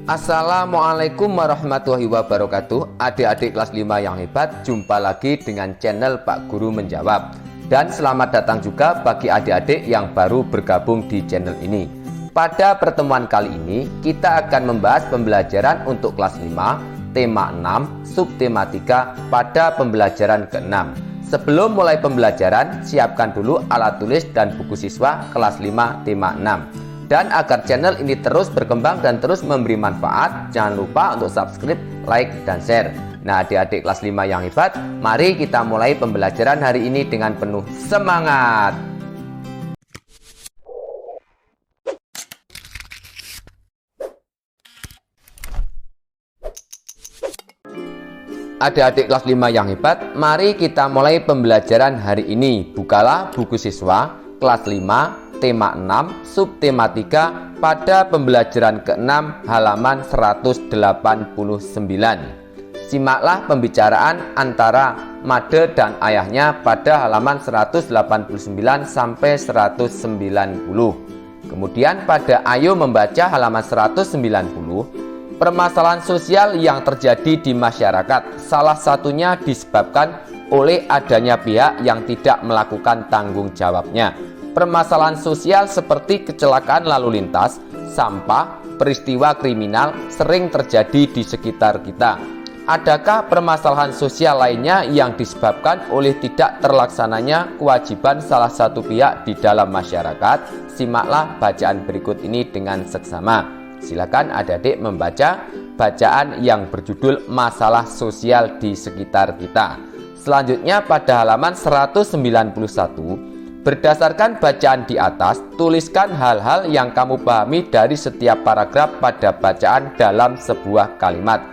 Assalamualaikum warahmatullahi wabarakatuh. Adik-adik kelas 5 yang hebat, jumpa lagi dengan channel Pak Guru Menjawab. Dan selamat datang juga bagi adik-adik yang baru bergabung di channel ini. Pada pertemuan kali ini, kita akan membahas pembelajaran untuk kelas 5, tema 6, subtema 3 pada pembelajaran ke-6. Sebelum mulai pembelajaran, siapkan dulu alat tulis dan buku siswa kelas 5 tema 6. Dan agar channel ini terus berkembang dan terus memberi manfaat, jangan lupa untuk subscribe, like, dan share. Nah, adik-adik kelas 5 yang hebat, mari kita mulai pembelajaran hari ini dengan penuh semangat. Adik-adik kelas 5 yang hebat, mari kita mulai pembelajaran hari ini. Bukalah buku siswa kelas 5 tema 6 subtema 3 pada pembelajaran ke-6 halaman 189. Simaklah pembicaraan antara Made dan ayahnya pada halaman 189 sampai 190. Kemudian pada Ayo membaca halaman 190, permasalahan sosial yang terjadi di masyarakat salah satunya disebabkan oleh adanya pihak yang tidak melakukan tanggung jawabnya. Permasalahan sosial seperti kecelakaan lalu lintas, sampah, peristiwa kriminal sering terjadi di sekitar kita. Adakah permasalahan sosial lainnya yang disebabkan oleh tidak terlaksananya kewajiban salah satu pihak di dalam masyarakat? Simaklah bacaan berikut ini dengan seksama. Silakan adik-adik membaca bacaan yang berjudul Masalah Sosial di Sekitar Kita. Selanjutnya pada halaman 191, berdasarkan bacaan di atas, tuliskan hal-hal yang kamu pahami dari setiap paragraf pada bacaan dalam sebuah kalimat.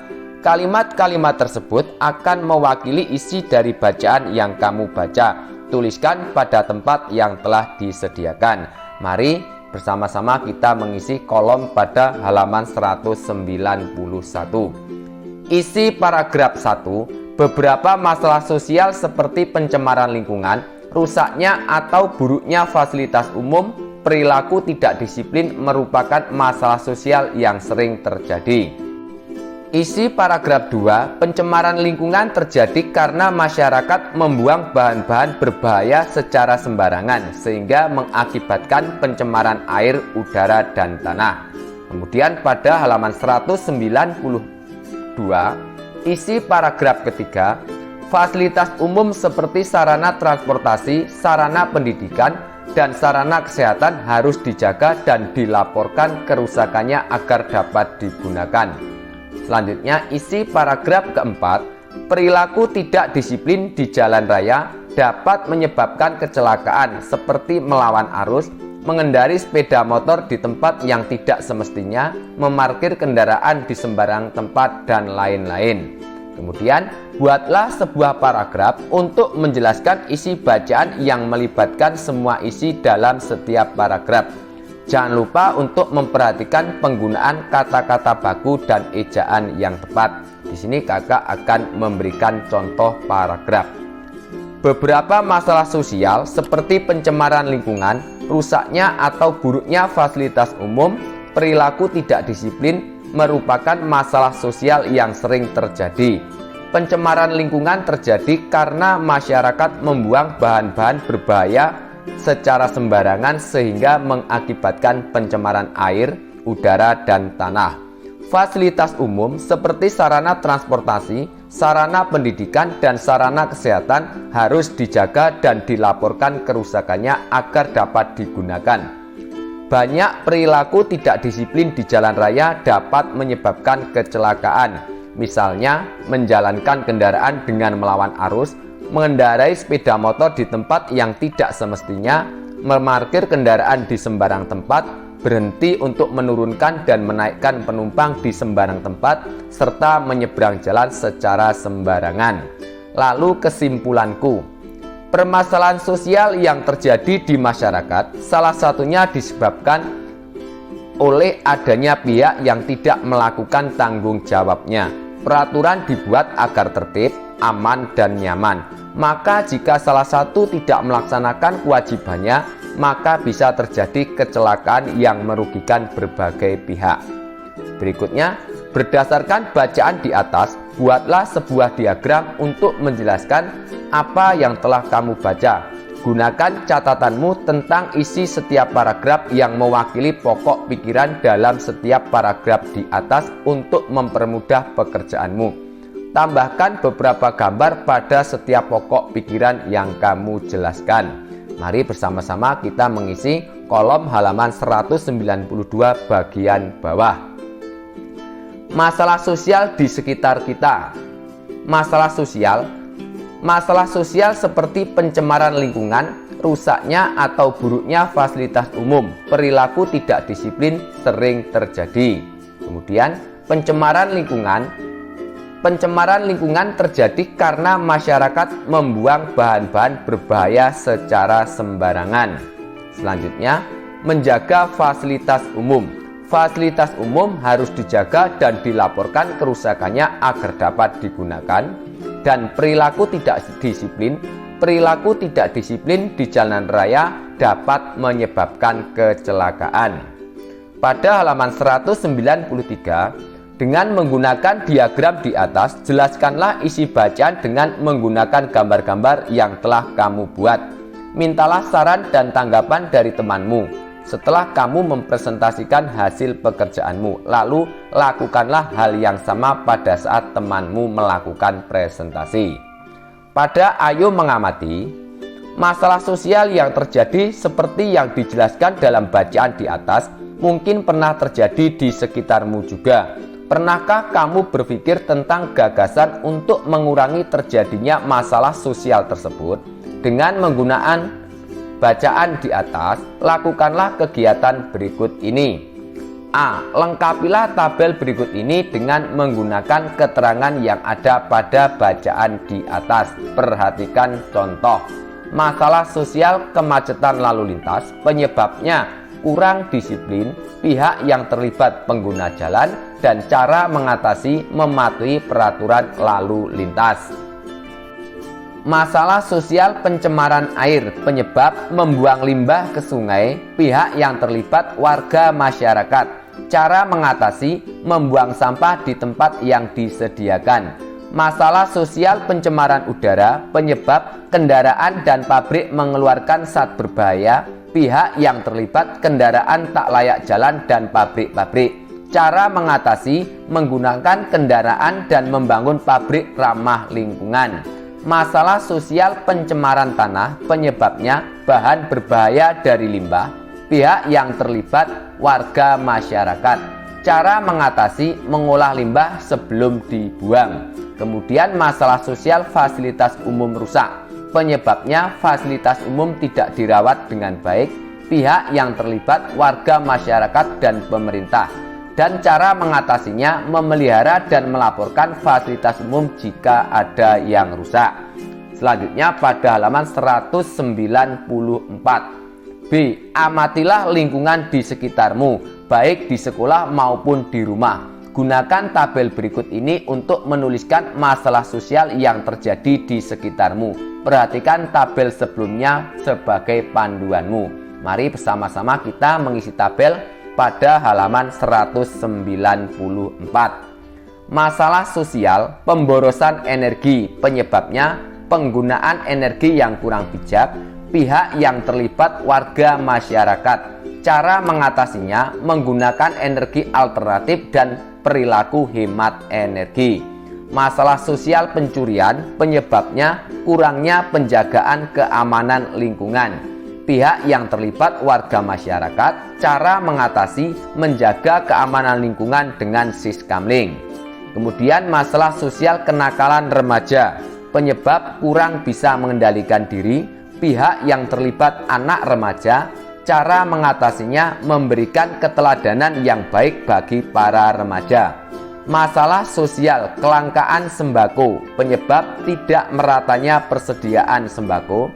Kalimat-kalimat tersebut akan mewakili isi dari bacaan yang kamu baca. Tuliskan pada tempat yang telah disediakan. Mari bersama-sama kita mengisi kolom pada halaman 191. Isi paragraf 1, beberapa masalah sosial seperti pencemaran lingkungan, rusaknya atau buruknya fasilitas umum, perilaku tidak disiplin merupakan masalah sosial yang sering terjadi. Isi paragraf 2, pencemaran lingkungan terjadi karena masyarakat membuang bahan-bahan berbahaya secara sembarangan sehingga mengakibatkan pencemaran air, udara, dan tanah. Kemudian pada halaman 192, isi paragraf ketiga, fasilitas umum seperti sarana transportasi, sarana pendidikan, dan sarana kesehatan harus dijaga dan dilaporkan kerusakannya agar dapat digunakan. Selanjutnya, isi paragraf keempat, perilaku tidak disiplin di jalan raya dapat menyebabkan kecelakaan seperti melawan arus, mengendari sepeda motor di tempat yang tidak semestinya, memarkir kendaraan di sembarang tempat, dan lain-lain. Kemudian, buatlah sebuah paragraf untuk menjelaskan isi bacaan yang melibatkan semua isi dalam setiap paragraf. Jangan lupa untuk memperhatikan penggunaan kata-kata baku dan ejaan yang tepat. Di sini kakak akan memberikan contoh paragraf. Beberapa masalah sosial seperti pencemaran lingkungan, rusaknya atau buruknya fasilitas umum, perilaku tidak disiplin merupakan masalah sosial yang sering terjadi. Pencemaran lingkungan terjadi karena masyarakat membuang bahan-bahan berbahaya secara sembarangan sehingga mengakibatkan pencemaran air, udara, dan tanah. Fasilitas umum seperti sarana transportasi, sarana pendidikan, dan sarana kesehatan harus dijaga dan dilaporkan kerusakannya agar dapat digunakan. Banyak perilaku tidak disiplin di jalan raya dapat menyebabkan kecelakaan. Misalnya, menjalankan kendaraan dengan melawan arus, mengendarai sepeda motor di tempat yang tidak semestinya, memarkir kendaraan di sembarang tempat, berhenti untuk menurunkan dan menaikkan penumpang di sembarang tempat, serta menyeberang jalan secara sembarangan. Lalu kesimpulanku, permasalahan sosial yang terjadi di masyarakat salah satunya disebabkan oleh adanya pihak yang tidak melakukan tanggung jawabnya. Peraturan dibuat agar tertib, aman, dan nyaman. Maka jika salah satu tidak melaksanakan kewajibannya, maka bisa terjadi kecelakaan yang merugikan berbagai pihak. Berikutnya, berdasarkan bacaan di atas, buatlah sebuah diagram untuk menjelaskan apa yang telah kamu baca. Gunakan catatanmu tentang isi setiap paragraf yang mewakili pokok pikiran dalam setiap paragraf di atas untuk mempermudah pekerjaanmu. Tambahkan beberapa gambar pada setiap pokok pikiran yang kamu jelaskan. Mari bersama-sama kita mengisi kolom halaman 192 bagian bawah. Masalah sosial di sekitar kita. Masalah sosial seperti pencemaran lingkungan, rusaknya atau buruknya fasilitas umum, perilaku tidak disiplin sering terjadi. Kemudian, pencemaran lingkungan terjadi karena masyarakat membuang bahan-bahan berbahaya secara sembarangan. Selanjutnya, menjaga fasilitas umum. Fasilitas umum harus dijaga dan dilaporkan kerusakannya agar dapat digunakan. Dan perilaku tidak disiplin di jalan raya dapat menyebabkan kecelakaan. Pada halaman 193, dengan menggunakan diagram di atas, jelaskanlah isi bacaan dengan menggunakan gambar-gambar yang telah kamu buat. Mintalah saran dan tanggapan dari temanmu. Setelah kamu mempresentasikan hasil pekerjaanmu, lalu lakukanlah hal yang sama pada saat temanmu melakukan presentasi. Pada Ayo Mengamati, masalah sosial yang terjadi seperti yang dijelaskan dalam bacaan di atas mungkin pernah terjadi di sekitarmu juga. Pernahkah kamu berpikir tentang gagasan untuk mengurangi terjadinya masalah sosial tersebut? Dengan menggunakan bacaan di atas, lakukanlah kegiatan berikut ini. A. Lengkapilah tabel berikut ini dengan menggunakan keterangan yang ada pada bacaan di atas. Perhatikan contoh. Masalah sosial kemacetan lalu lintas, penyebabnya kurang disiplin pihak yang terlibat pengguna jalan dan cara mengatasi mematuhi peraturan lalu lintas. Masalah sosial pencemaran air, penyebab membuang limbah ke sungai, pihak yang terlibat warga masyarakat. Cara mengatasi membuang sampah di tempat yang disediakan. Masalah sosial pencemaran udara, penyebab kendaraan dan pabrik mengeluarkan zat berbahaya, pihak yang terlibat kendaraan tak layak jalan dan pabrik-pabrik. Cara mengatasi menggunakan kendaraan dan membangun pabrik ramah lingkungan. Masalah sosial pencemaran tanah, penyebabnya bahan berbahaya dari limbah, pihak yang terlibat warga masyarakat. Cara mengatasi mengolah limbah sebelum dibuang. Kemudian masalah sosial fasilitas umum rusak, penyebabnya fasilitas umum tidak dirawat dengan baik, pihak yang terlibat warga masyarakat dan pemerintah. Dan cara mengatasinya memelihara dan melaporkan fasilitas umum jika ada yang rusak. Selanjutnya pada halaman 194. B. Amatilah lingkungan di sekitarmu, baik di sekolah maupun di rumah. Gunakan tabel berikut ini untuk menuliskan masalah sosial yang terjadi di sekitarmu. Perhatikan tabel sebelumnya sebagai panduanmu. Mari bersama-sama kita mengisi tabel pada halaman 194. Masalah sosial pemborosan energi, penyebabnya penggunaan energi yang kurang bijak, pihak yang terlibat warga masyarakat. Cara mengatasinya menggunakan energi alternatif dan perilaku hemat energi. Masalah sosial pencurian, penyebabnya kurangnya penjagaan keamanan lingkungan, pihak yang terlibat warga masyarakat. Cara mengatasi menjaga keamanan lingkungan dengan siskamling. Kemudian masalah sosial kenakalan remaja, penyebab kurang bisa mengendalikan diri, pihak yang terlibat anak remaja. Cara mengatasinya memberikan keteladanan yang baik bagi para remaja. Masalah sosial kelangkaan sembako, penyebab tidak meratanya persediaan sembako,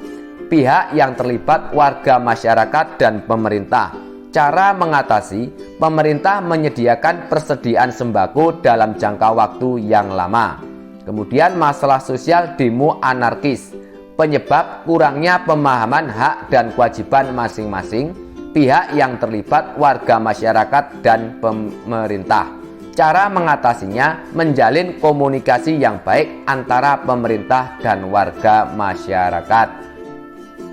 pihak yang terlibat warga masyarakat dan pemerintah. Cara mengatasi, pemerintah menyediakan persediaan sembako dalam jangka waktu yang lama. Kemudian masalah sosial demo anarkis, penyebab kurangnya pemahaman hak dan kewajiban masing-masing, pihak yang terlibat warga masyarakat dan pemerintah. Cara mengatasinya menjalin komunikasi yang baik antara pemerintah dan warga masyarakat.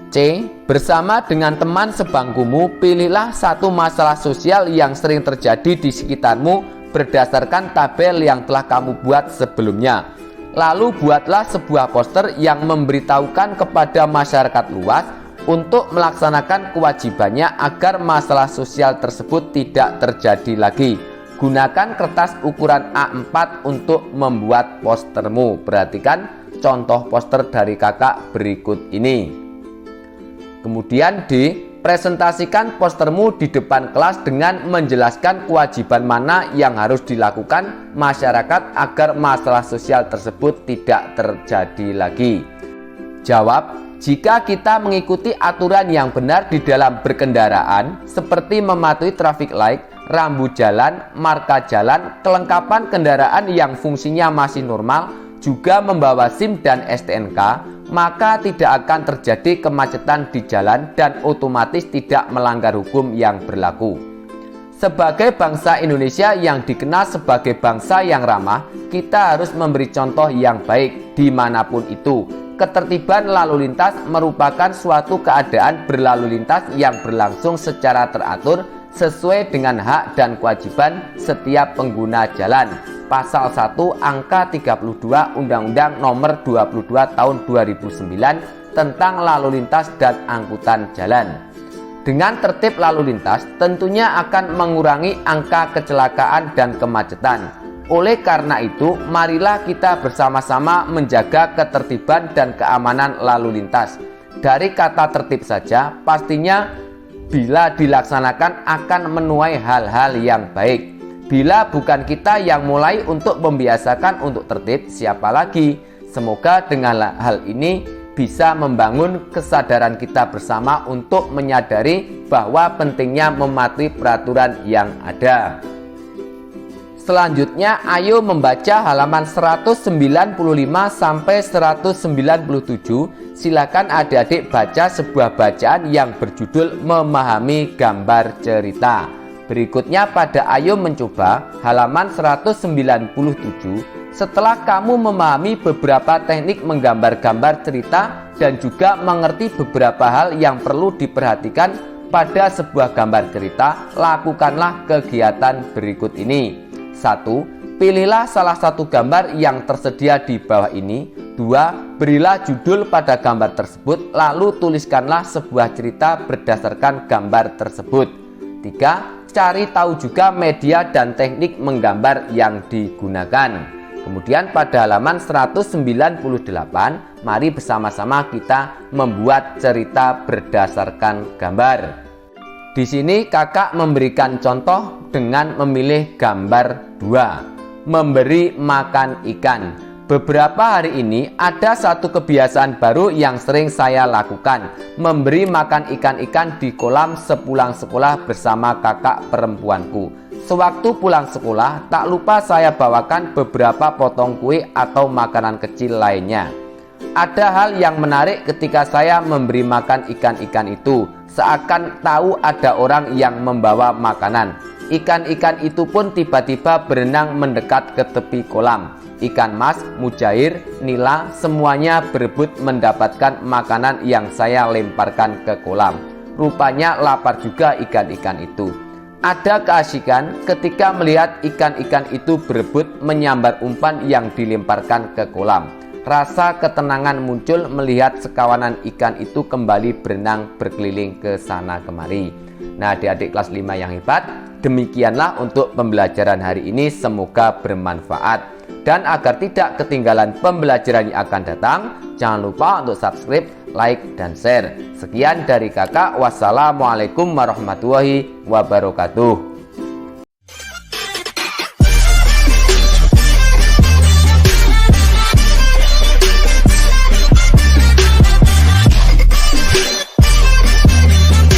C. Bersama dengan teman sebangkumu, pilihlah satu masalah sosial yang sering terjadi di sekitarmu berdasarkan tabel yang telah kamu buat sebelumnya. Lalu buatlah sebuah poster yang memberitahukan kepada masyarakat luas untuk melaksanakan kewajibannya agar masalah sosial tersebut tidak terjadi lagi. Gunakan kertas ukuran A4 untuk membuat postermu. Perhatikan contoh poster dari kakak berikut ini. Kemudian D. Presentasikan postermu di depan kelas dengan menjelaskan kewajiban mana yang harus dilakukan masyarakat agar masalah sosial tersebut tidak terjadi lagi. Jawab. Jika kita mengikuti aturan yang benar di dalam berkendaraan, seperti mematuhi traffic light, rambu jalan, marka jalan, kelengkapan kendaraan yang fungsinya masih normal, juga membawa SIM dan STNK, maka tidak akan terjadi kemacetan di jalan dan otomatis tidak melanggar hukum yang berlaku. Sebagai bangsa Indonesia yang dikenal sebagai bangsa yang ramah, kita harus memberi contoh yang baik dimanapun itu. Ketertiban lalu lintas merupakan suatu keadaan berlalu lintas yang berlangsung secara teratur sesuai dengan hak dan kewajiban setiap pengguna jalan. Pasal 1 angka 32 Undang-Undang Nomor 22 Tahun 2009 tentang lalu lintas dan angkutan jalan. Dengan tertib lalu lintas tentunya akan mengurangi angka kecelakaan dan kemacetan. Oleh karena itu, marilah kita bersama-sama menjaga ketertiban dan keamanan lalu lintas. Dari kata tertib saja, pastinya bila dilaksanakan akan menuai hal-hal yang baik. Bila bukan kita yang mulai untuk membiasakan untuk tertib, siapa lagi? Semoga dengan hal ini bisa membangun kesadaran kita bersama untuk menyadari bahwa pentingnya mematuhi peraturan yang ada. Selanjutnya, ayo membaca halaman 195 sampai 197. Silakan adik-adik baca sebuah bacaan yang berjudul Memahami Gambar Cerita. Berikutnya pada ayo mencoba halaman 197. Setelah kamu memahami beberapa teknik menggambar-gambar cerita dan juga mengerti beberapa hal yang perlu diperhatikan pada sebuah gambar cerita, lakukanlah kegiatan berikut ini. 1. Pilihlah salah satu gambar yang tersedia di bawah ini. 2. Berilah judul pada gambar tersebut, lalu tuliskanlah sebuah cerita berdasarkan gambar tersebut. 3. Cari tahu juga media dan teknik menggambar yang digunakan. Kemudian pada halaman 198, mari bersama-sama kita membuat cerita berdasarkan gambar. Di sini kakak memberikan contoh dengan memilih gambar 2, memberi makan ikan. Beberapa hari ini ada satu kebiasaan baru yang sering saya lakukan, memberi makan ikan-ikan di kolam sepulang sekolah bersama kakak perempuanku. Sewaktu pulang sekolah, tak lupa saya bawakan beberapa potong kue atau makanan kecil lainnya. Ada hal yang menarik ketika saya memberi makan ikan-ikan itu. Seakan tahu ada orang yang membawa makanan. Ikan-ikan itu pun tiba-tiba berenang mendekat ke tepi kolam. Ikan mas, mujair, nila, semuanya berebut mendapatkan makanan yang saya lemparkan ke kolam. Rupanya lapar juga ikan-ikan itu. Ada keasikan ketika melihat ikan-ikan itu berebut menyambar umpan yang dilemparkan ke kolam. Rasa ketenangan muncul melihat sekawanan ikan itu kembali berenang berkeliling ke sana kemari. Nah, adik-adik kelas 5 yang hebat, demikianlah untuk pembelajaran hari ini, semoga bermanfaat. Dan agar tidak ketinggalan pembelajaran yang akan datang, jangan lupa untuk subscribe, like, dan share. Sekian dari kakak, wassalamualaikum warahmatullahi wabarakatuh.